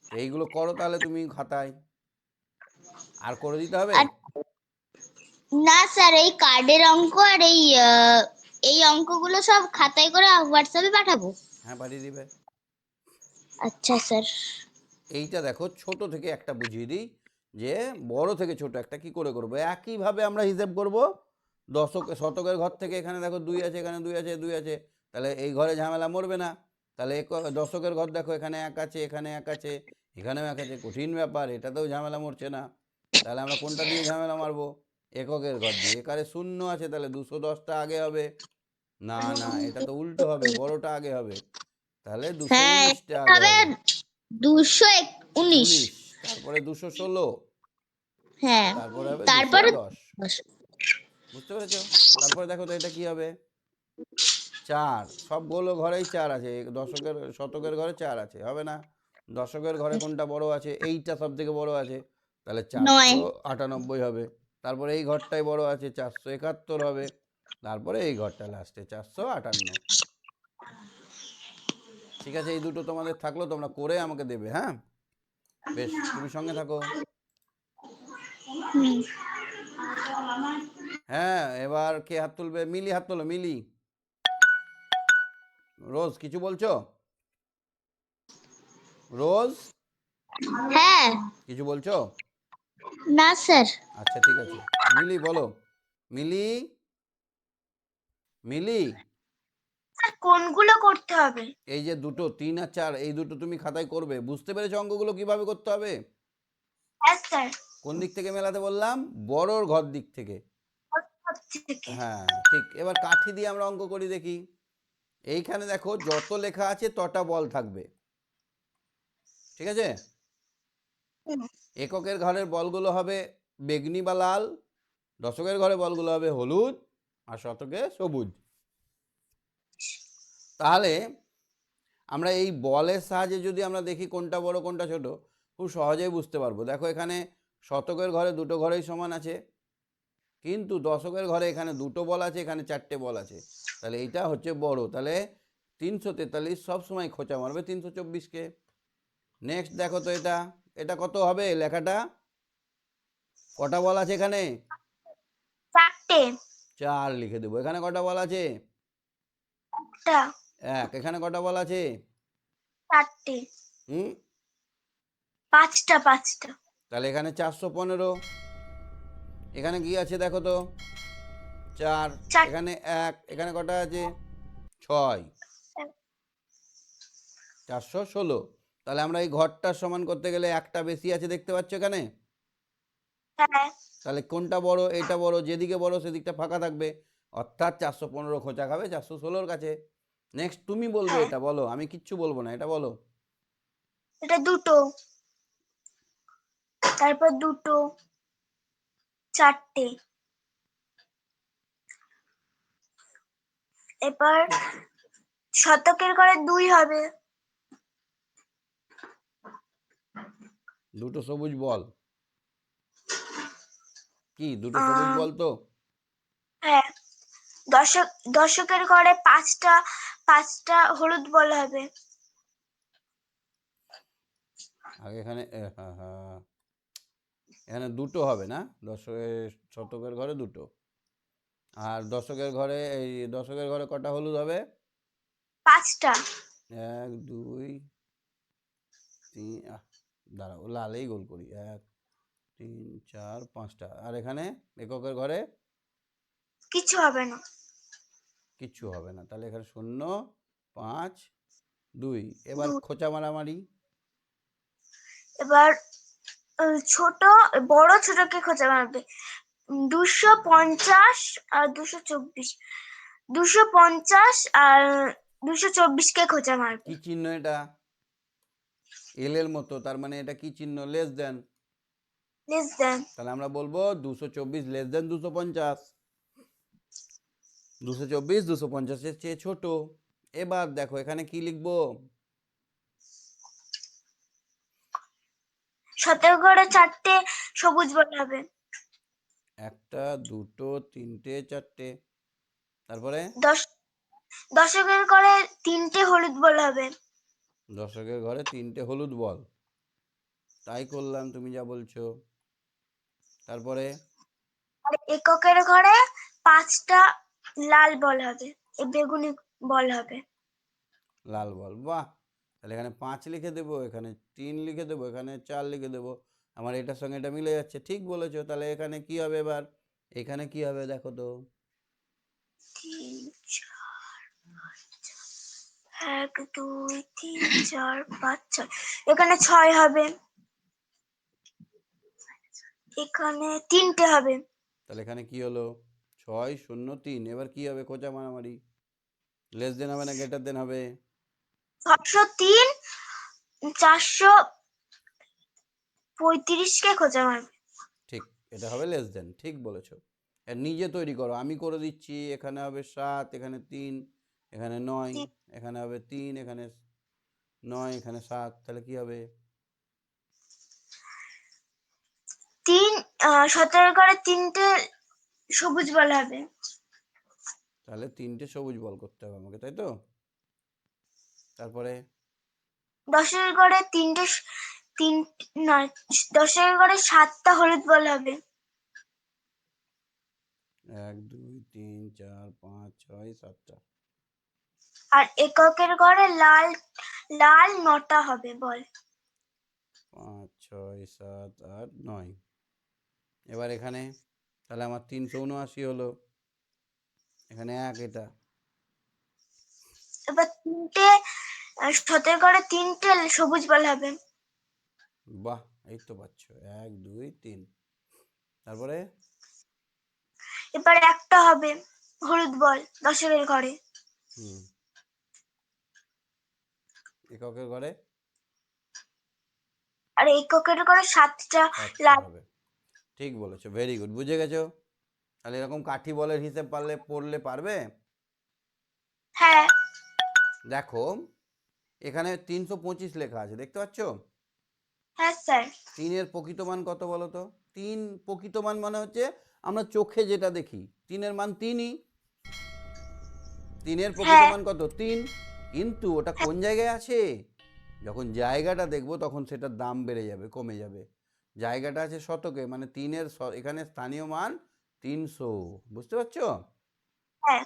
তো এইগুলো করো তাহলে তুমি খাতায়। আর করে দিতে হবে? আর না স্যার, এই কার্ডের অঙ্ক আর এই অঙ্কগুলো সব খাতায় করে হোয়াটসঅ্যাপে পাঠাবো। হ্যাঁ, পাঠিয়ে দিবে। আচ্ছা স্যার। এইটা দেখো, ছোট থেকে একটা বুঝিয়ে দিই, যে বড় থেকে ছোট একটা কি করে করবো। একইভাবে আমরা হিসেব করব। শতকের ঘর থেকে এখানে দেখো 2 আছে, এখানে 2 আছে, 2 আছে, তাহলে এই ঘরে ঝামেলা মরবে না। তাহলে দশকের ঘর দেখো, এখানে 1 আছে, এখানে 1 আছে, এখানেও 1 আছে, কঠিন ব্যাপার, এটাতেও ঝামেলা মরছে না। তাহলে আমরা কোনটা দিয়ে ঝামেলা মারবো? এককের ঘর দিয়ে। এখানে 0 আছে, তাহলে 210টা আগে হবে। না না, এটা তো উল্টো হবে, বড়টা আগে হবে। তাহলে হ্যাঁ, 219টা আগে হবে হবে। 219। 19, তারপরে 216, হ্যাঁ, তারপরে হবে তারপরে 210। বুঝতে পেরেছো? তারপরে দেখো তো এটা কি হবে? 4, সবগুলো ঘরেই 4 আছে। শতকের ঘরে 4 আছে, হবে না? দশকের ঘরে কোনটা বড় আছে? এইটা সব থেকে বড় আছে, তাহলে 9। 498 হবে। তারপরে এই ঘরটাই বড় আছে, 471 হবে। তারপরে এই ঘরটা লাস্টে 458। ঠিক আছে, এই দুটো তোমাদের থাকলো, তোমরা করে আমাকে দেবে। হ্যাঁ, বেশ, তুমি সঙ্গে থাকো। হুম। হ্যাঁ, এবার কে হাত তুলবে? মিলি হাত তোলো, মিলি। রোজ কিছু বলছো? রোজ হ্যাঁ। কিছু বলছো? না স্যার। আচ্ছা, ঠিক আছে। মিলি বলো। মিলি, মিলি, কোনগুলো করতে হবে? এই যে দুটো 3 আর 4, এই দুটো তুমি খাতায় করবে। বুঝতে পেরেছো অঙ্কগুলো কিভাবে করতে হবে? হ্যাঁ স্যার। কোন দিক থেকে মেলাতে বললাম? বড়র ঘর দিক থেকে। হ্যাঁ, ঠিক। এবার কাঠি দিয়ে আমরা অঙ্ক করি, দেখি। এইখানে দেখো, যত লেখা আছে তটা বল থাকবে। ঠিক আছে? এককের ঘরের বলগুলো হবে বেগনি বা লাল, দশকের ঘরে বলগুলো হবে হলুদ, আর শতকে সবুজ। তাহলে আমরা এই বলের সাহায্যে যদি আমরা দেখি কোনটা বড় কোনটা ছোট, খুব সহজেই বুঝতে পারবো। দেখো, এখানে শতকের ঘরে দুটো ঘরেই সমান আছে, কিন্তু দশকের ঘরে এখানে দুটো বল আছে, এখানে 4টে বল আছে। তাহলে এইটা হচ্ছে বড়। তাহলে 343 সবসময় খোঁচা মারবে 324কে। নেক্সট দেখো তো, এটা এটা কত হবে লেখাটা? কটা বল আছে এখানে? 4টে। 4 লিখে দেবো। এখানে কটা বল আছে? 1। এখানে কটা বল আছে? 4টে। হুম, 5টা। তাহলে এখানে 415। এখানে কি আছে দেখো তো? 4। এখানে 1। এখানে কটা আছে? 6। 416। তাহলে আমরা এই ঘরটার সমান করতে গেলে একটা বেশি আছে, দেখতে পাচ্ছ এখানে? হ্যাঁ। তাহলে কোনটা বড়? এটা বড়। যেদিকে বড় সেদিকটা ফাঁকা থাকবে, অর্থাৎ 415 খোঁচা খাবে 416-র কাছে। নেক্সট তুমি বলবে, এটা বলো, আমি কিচ্ছু বলবো না, এটা বলো। এটা দুটো, তারপর দুটো, 4টে। এবার শতকের ঘরে 2 হবে। দুটো সবুজ বল। কি দুটো সবুজ বল তো? হ্যাঁ। দশকের ঘরে 5টা হলুদ বল হবে। আগে এখানে হ্যাঁ হ্যাঁ, এখানে দুটো হবে না, শতকের ঘরে দুটো। আর দশকের ঘরে, এই দশকের ঘরে কটা হলুদ হবে? 5টা। 1 2 3, দাঁড়াও লালেই গোল করি, 1 3 4 5টা। আর এখানে এককের ঘরে কিছু হবে না। কিচ্ছু হবে না, তাহলে এখানে 0 5 2। এবার 2। খোঁচা মারামারি। এবার ছোট বড় ছোটকে খোঁজা মারবে। 250 আর 224, 250 আর 224 কে খোঁজা মারবে। কি চিহ্ন এটা? এল এর মতো, তার মানে এটা কি চিহ্ন? Less than. Less than. তাহলে আমরা বলবো 224 লেস দেন 250। 224 250 এর চেয়ে ছোট। এবার দেখো এখানে কি লিখবো? 17 ঘরে 4টে সবুজ বল হবে। 1টা 2টো 3টে 4টে। তারপরে 10 ঘরে 3টে হলুদ বল হবে। দশকের ঘরে 3টে হলুদ বল। তাই করলাম তুমি যা বলছো। তারপরে আর এককের ঘরে 5টা লাল বল হবে, বেগুনি বল হবে। লাল বল, বাহ। তাহলে এখানে 5 লিখে দেবো, এখানে 3 লিখে দেবো, এখানে 4 লিখে দেবো। আমার এটার সঙ্গে এটা মিলে যাচ্ছে, ঠিক বলেছো। তাহলে এখানে কি হবে এবার? এখানে কি হবে দেখো তো? 3 4 1 2 3 4 5 6, এখানে 6 হবে, এখানে 3টে হবে। তাহলে এখানে কি হলো? 6 0 3। এবার কি হবে? খোঁচা মারামারি। লেস দেন হবে না গ্রেটার দেন হবে? 703 435 কে খোঁজা মারবে। ঠিক, এটা হবে লেস দেন, ঠিক বলেছো। এর নিজে তৈরি করো, আমি করে দিচ্ছি। এখানে হবে 7, এখানে 3, এখানে 9, এখানে হবে 3, এখানে 9, এখানে 7। তাহলে কি হবে? 17 ঘরে 3টে সবুজ বল হবে। তাহলে 3টে সবুজ বল করতে হবে আমাকে, তাই তো? তারপরে 10 ঘরে 3 নয়, 10 ঘরে 7টা হলুদ বল হবে। 1 2 3 4 5 6 7টা। আর এককের ঘরে লাল লাল 9টা হবে বল। 5 6 7 8 9। এবার এখানে তাহলে আমার 379 হলো। এখানে 1, এটা এবার 17 ঘরে 3টে সবুজ বল হবে। বাহ, এই তো পাচ্ছ। 1 2 3। তারপরে এবার একটা হবে হলুদ বল 10 ঘরে। হুম, এককের ঘরে আর এককের ঘরে 7টা 7টা লাল। হবে। ঠিক বলেছো, ভেরি গুড, বুঝে গেছো। তাহলে এরকম কাঠি বলের হিসেব পড়লে পারবে। হ্যাঁ দেখো এখানে 325 লেখা আছে, দেখতে পাচ্ছ? হ্যাঁ স্যার। 3-এর প্রকৃত মান কত বলো তো? 3 প্রকৃত মান মানে হচ্ছে আমরা চোখে যেটা দেখি। 3-এর মান 3ই। 3-এর প্রকৃত হ্যাঁ মান কত? 3। কিন্তু ওটা কোন জায়গায় আছে? যখন জায়গাটা দেখবো তখন সেটার দাম বেড়ে যাবে, কমে যাবে। জায়গাটা আছে শতকে, মানে 3-এর এখানে স্থানীয় মান 300। বুঝতে পারছো? হ্যাঁ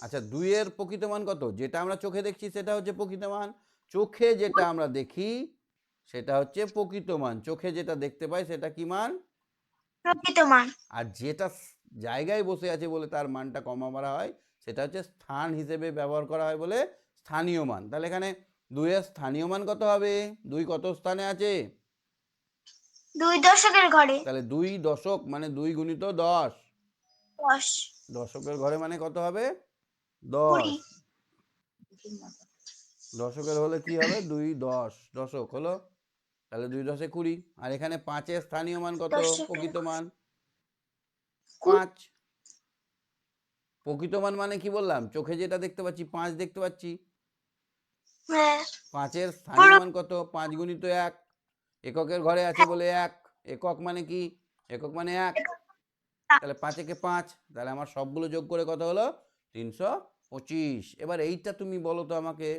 আচ্ছা, 2-এর প্রকৃত মান কত? যেটা আমরা চোখে দেখছি সেটা হচ্ছে প্রকৃত মান। চোখে যেটা আমরা দেখি সেটা হচ্ছে প্রকৃত মান। চোখে যেটা দেখতে পাই সেটা কি মান? প্রকৃত মান। আর যেটা জায়গায় বসে আছে বলে তার মানটা কমা মারা হয় সেটা হচ্ছে স্থান হিসেবে ব্যবহার করা হয় বলে স্থানীয় মান। তাহলে এখানে 2-এর স্থানীয় মান কত হবে? 2 কত স্থানে আছে? 2 দশকের ঘরে। তাহলে 2 দশক মানে 2 গুণিত 10। 10 দশকের ঘরে মানে কত হবে? 20। 10। দশকের হলে কি হবে? 2 10 দশক হলো। তাহলে 2 10 20। আর এখানে 5-এর স্থানীয় মান কত? দশকের প্রকৃত মান 20। 5। প্রকৃত মান মানে কি বললাম? চোখে যেটা দেখতে পাচ্ছি 5 দেখতে পাচ্ছি। হ্যাঁ 5-এর স্থানীয় মান কত? 5 গুণিত 1। এককের ঘরে আছে বলে 1। একক মানে কি? একক মানে 1। তাহলে 5 একে 5। তাহলে আমার সবগুলো যোগ করে কত হলো? 325। এবার এইটা তুমি বলো তো আমাকে,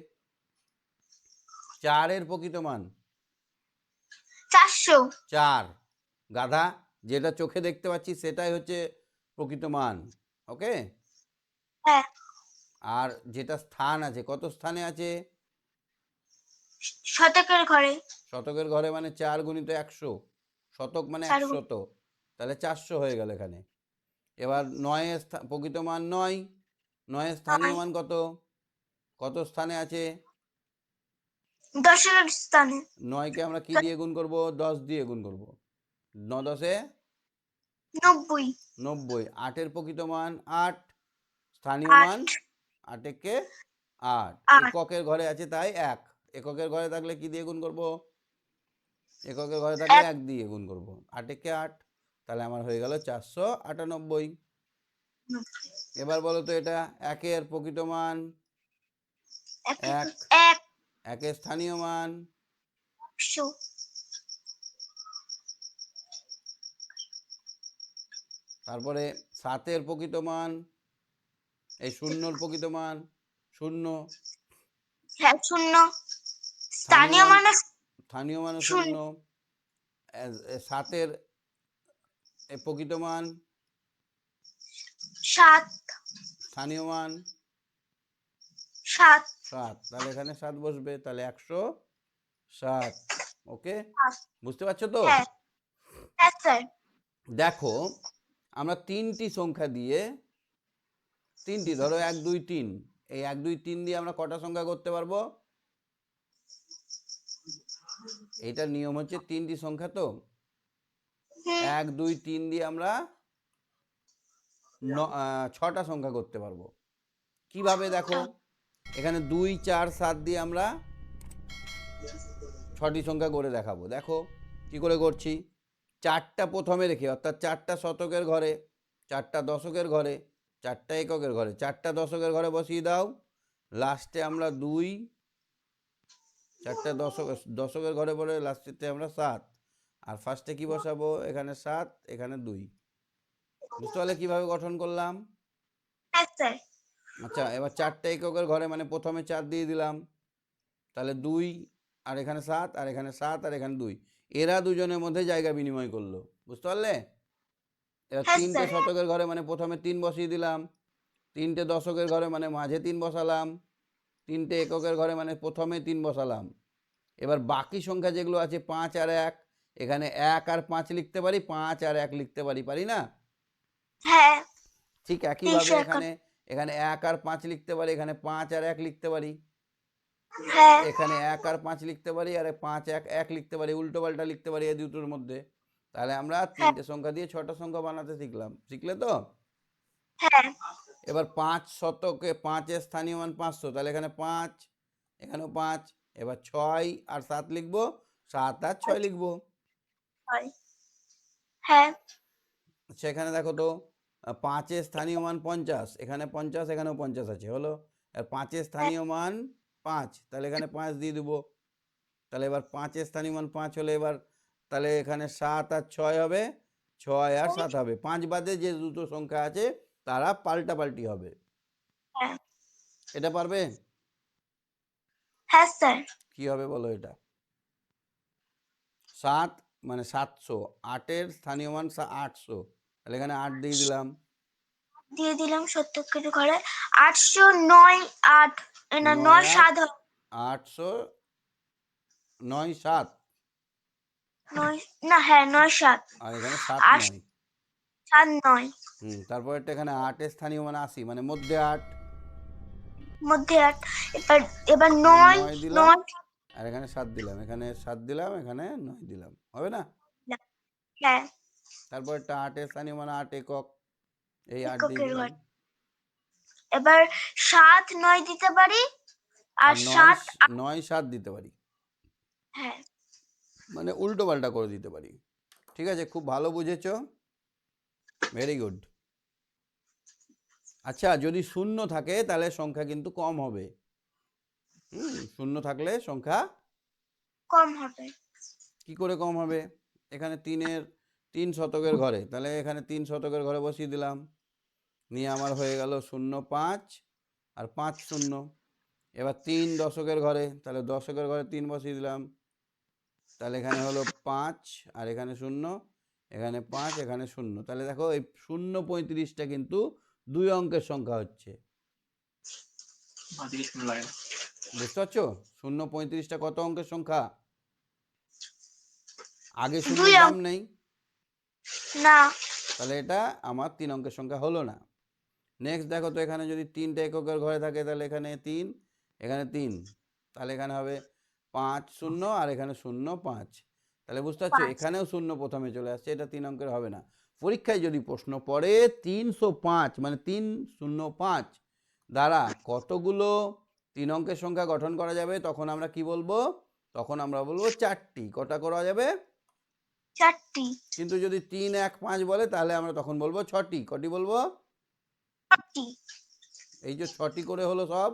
4-এর প্রকৃত মান? 400। 4। গাধা যেটা চোখে দেখতে পাচ্ছি সেটাই হচ্ছে প্রকৃত মান। ওকে, হ্যাঁ আর যেটা স্থান আছে, কত স্থানে আছে? শতকের ঘরে। শতকের ঘরে মানে 4 গুণিত 100, শতক মানে 100, তাহলে 400 হয়ে গেল এখানে। এবার 9 প্রকৃত মান 9, 9 স্থানীয় মান কত? কত স্থানে আছে? 10 স্থানে। 9কে আমরা কি দিয়ে গুণ করব? 10 দিয়ে গুণ করব। 9 10 90। 90। 8-এর প্রকৃত মান 8, স্থানীয় মান 8 একে 8, এককের ঘরে আছে তাই 1, এককের ঘরে থাকলে কি দিয়ে গুণ করব? এককের ঘরে থাকলে 1 দিয়ে গুণ করব। 8 একে 8, তাহলে আমার হয়ে গেল 498। এবার বলো তো এটা একের প্রকৃত মান 1, একের স্থানীয় মান 100। তারপরে 7-এর প্রকৃত মান, এই 0-র প্রকৃত মান 0, হ্যাঁ 0। স্থানীয় মানে স্থানীয় মান 0, 7-এর প্রকৃত মান 7। স্থানীয় মান 7। 7, তাহলে এখানে 7 বসবে, তাহলে 107। ওকে, বুঝতে পারছো তো? হ্যাঁ হ্যাঁ স্যার। দেখো আমরা 3টি সংখ্যা দিয়ে, 3টি ধরো 1 2 3, এই 1 2 3 দিয়ে আমরা কটা সংখ্যা করতে পারবো? এইটার নিয়ম হচ্ছে 3টি সংখ্যা তো, 1 2 3 দিয়ে আমরা 6টা সংখ্যা করতে পারবো। কিভাবে দেখো, এখানে 2 4 7 দিয়ে আমরা 6টি সংখ্যা করে দেখাবো। দেখো কি করে করছি। 4টা প্রথমে রেখে, অর্থাৎ 4টা শতকের ঘরে, 4টা দশকের ঘরে, 4টা এককের ঘরে, 4টা দশকের ঘরে বসিয়ে দাও। লাস্টে আমরা 2, 4টা দশকের ঘরে পরে লাস্টেতে আমরা 7, আর ফার্স্টে কি বসাবো? এখানে 7, এখানে 2। বুঝতে পারলে কিভাবে গঠন করলাম? হ্যাঁ স্যার। আচ্ছা, এবার 4টা এককের ঘরে মানে প্রথমে 4 দিয়ে দিলাম, তাহলে 2, আর এখানে 7, আর এখানে 7, আর এখানে 2, এরা দুজনের মধ্যে জায়গা বিনিময় করলো। বুঝতে পারলে? এবার 3টে শতকের ঘরে মানে প্রথমে 3 বসিয়ে দিলাম, 3টে দশকের ঘরে মানে মাঝে 3 বসালাম, 3টে এককের ঘরে মানে প্রথমে 3 বসালাম। এবার বাকি সংখ্যা যেগুলো আছে 5 আর 1, এখানে 1 আর 5 লিখতে পারি, 5 আর 1 লিখতে পারি, পারি না? হ্যাঁ ঠিক একইভাবে এখানে, এখানে 1 আর 5 লিখতে পারি, এখানে 5 আর 1 লিখতে পারি, হ্যাঁ এখানে 1 আর 5 লিখতে পারি, আর 5 1 1 লিখতে পারি, উল্টো পাল্টা লিখতে পারি এই দুটোর মধ্যে। তাহলে আমরা 3টে সংখ্যা দিয়ে 6টা সংখ্যা বানাতে শিখলাম। শিখলে তো? হ্যাঁ এবার 5 শতকে 5-এর স্থানীয় মান 500, তাহলে এখানে 5, এখানেও 5, এবার 6 আর 7 লিখবো, 7 আর 6 লিখবো। হ্যাঁ সেখানে দেখো তো 5-এর স্থানীয় মান 50, এখানে 50, এখানেও 50 আছে, হলো। আর 5-এর স্থানীয় মান 5, তাহলে এখানে 5 দিয়ে দেবো। তাহলে এবার 5-এর স্থানীয় মান 5 হলে এবার তাহলে এখানে 7 আর 6 হবে, 6 আর 7 হবে। 5 বাদে যে দুটো সংখ্যা আছে তারা পাল্টাপাল্টি হবে। হ্যাঁ এটা পারবে? হ্যাঁ স্যার। কি হবে বলো এটা? 7 মানে 700, 8-এর স্থানীয় মান 800, তাহলে এখানে 8 দিয়ে দিলাম, দিয়ে দিলাম শতকের ঘরে 800 9 8 না 9 7 800, 9 7, 9 না হ্যাঁ 9 7 আর এখানে 7 8 9। 7 9 তারপর একটা এখানে 8-এর স্থানীয় মান 80, মানে মধ্যে 8, মধ্যে 8। এবার এবার 9 9 দিলাম, 9। আর এখানে 7 দিলাম, এখানে 7 দিলাম, এখানে 9 দিলাম, হবে না? হ্যাঁ তারপর একটা 8-এর স্থানীয় মান 8 একক, এই 8 দিয়ে এককের দিলাম, ঘরে এবার 7 9 দিতে পারি আর আর 9 7 9 7 দিতে পারি, হ্যাঁ মানে উল্টো পাল্টা করে দিতে পারি। ঠিক আছে, খুব ভালো বুঝেছো, ভেরি গুড। আচ্ছা, যদি শূন্য থাকে তাহলে সংখ্যা কিন্তু কম হবে। শূন্য থাকলে সংখ্যা কম হবে। কি করে কম হবে? এখানে 3 শতকের ঘরে, তাহলে এখানে 3 শতকের ঘরে বসিয়ে দিলাম, নিয়ে আমার হয়ে গেল 0 5 আর 5 0। এবার 3 দশকের ঘরে, তাহলে দশকের ঘরে 3 বসিয়ে দিলাম, তাহলে এখানে হলো 5 আর এখানে 0, এখানে 5, এখানে 0। তাহলে দেখো এই 0.35টা কিন্তু 2 অঙ্কের সংখ্যা হচ্ছে। বুঝতে পারছো? 0.35টা কত অঙ্কের সংখ্যা? আগে শূন্যের দাম নেই, না তাহলে এটা আমার 3 অঙ্কের সংখ্যা হলো না। নেক্সট দেখো তো, এখানে যদি 3টা এককের ঘরে থাকে তাহলে এখানে 3, এখানে 3, তাহলে এখানে হবে 5 0 আর এখানে 0 5। তাহলে বুঝতে পারছো এখানেও 0 প্রথমে চলে আসছে, এটা 3 অঙ্কের হবে না। পরীক্ষায় যদি প্রশ্ন পড়ে 305 মানে 305 দ্বারা কতগুলো 3 অঙ্কের সংখ্যা গঠন করা যাবে, তখন আমরা কি বলবো? তখন আমরা বলবো 4টি। কটা করা যাবে? 4টি। কিন্তু যদি 3 1 5 বলে তাহলে আমরা তখন বলবো 6টি। কটি বলবো? 6টি। এই যে 6টি করে হলো সব,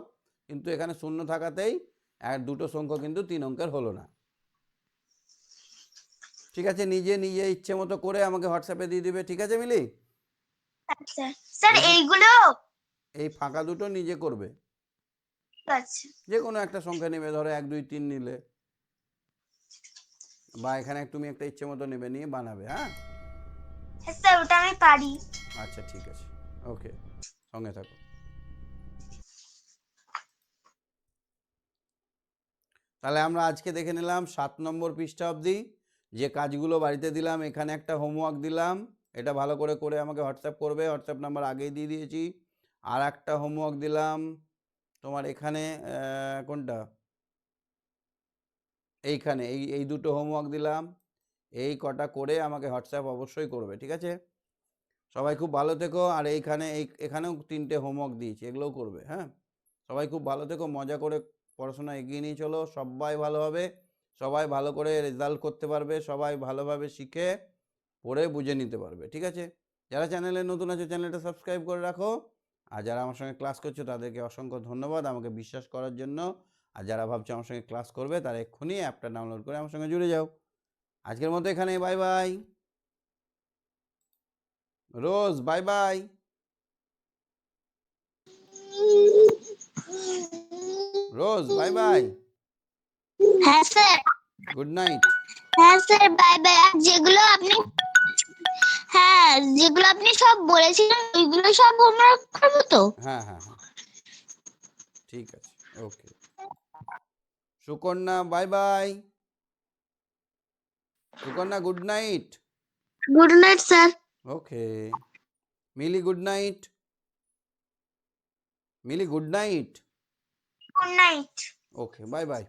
কিন্তু এখানে শূন্য থাকাতেই আর দুটো সংখ্যা কিন্তু 3 অঙ্কের হলো না। ঠিক আছে, নিজে নিজে ইচ্ছে মতো করে আমাকে হোয়াটসঅ্যাপে দিয়ে দিবে, ঠিক আছে মিলি? আচ্ছা স্যার, এইগুলো এই ফাঁকা দুটো নিজে করবে, ঠিক আছে। যে কোনো একটা সংখ্যা নেবে, ধরো 1 2 3 নিলে, বা এখানে তুমি একটা ইচ্ছে মতো নেবে, নিয়ে বানাবে। হ্যাঁ স্যার ওটা আমি পারি। আচ্ছা ঠিক আছে, ওকে, সঙ্গে থাকো। তাহলে আমরা আজকে দেখে নিলাম 7 নম্বর পৃষ্ঠা অবধি যে কাজগুলো বাড়িতে দিলাম। এখানে একটা হোমওয়ার্ক দিলাম, এটা ভালো করে করে আমাকে হোয়াটসঅ্যাপ করবে, হোয়াটসঅ্যাপ নাম্বার আগেই দিয়ে দিয়েছি। আর একটা হোমওয়ার্ক দিলাম তোমার এখানে, কোনটা, এইখানে, এই দুটো হোমওয়ার্ক দিলাম। এই কটা করে আমাকে হোয়াটসঅ্যাপ অবশ্যই করবে, ঠিক আছে? সবাই খুব ভালো থেকো। আর এখানেও 3টে হোমওয়ার্ক দিয়েছি, এগুলোও করবে। হ্যাঁ, সবাই খুব ভালো থেকো, মজা করে পড়াশোনা এগিয়ে নিয়ে চলো। সবাই ভালো হবে, সবাই ভালো করে রেজাল্ট করতে পারবে, সবাই ভালোভাবে শিখে পড়ে বুঝে নিতে পারবে, ঠিক আছে? যারা চ্যানেলে নতুন আছে চ্যানেলটা সাবস্ক্রাইব করে রাখো। আর যারা আমার সঙ্গে ক্লাস করছো তাদেরকে অসংখ্য ধন্যবাদ আমাকে বিশ্বাস করার জন্য। আর যারা ভাবছো আমার সঙ্গে ক্লাস করবে তারা এক্ষুনি অ্যাপটা ডাউনলোড করে আমার সঙ্গে জুড়ে যাও। আজকের মতো এখানে, বাই বাই। রোজ বাই বাই। রোজ বাই বাই। হ্যাঁ স্যার। Good night. হ্যাঁ স্যার, বাই বাই। আর যেগুলো আপনি সব বলেছিলেন ওইগুলো সব হোমওয়ার্ক করবো তো? হ্যাঁ হ্যাঁ হ্যাঁ, ঠিক আছে, okay. Sukanya bye bye. Sukanya good night. Good night sir. Okay. Mili good night. Mili good night. Good night. Okay, bye by.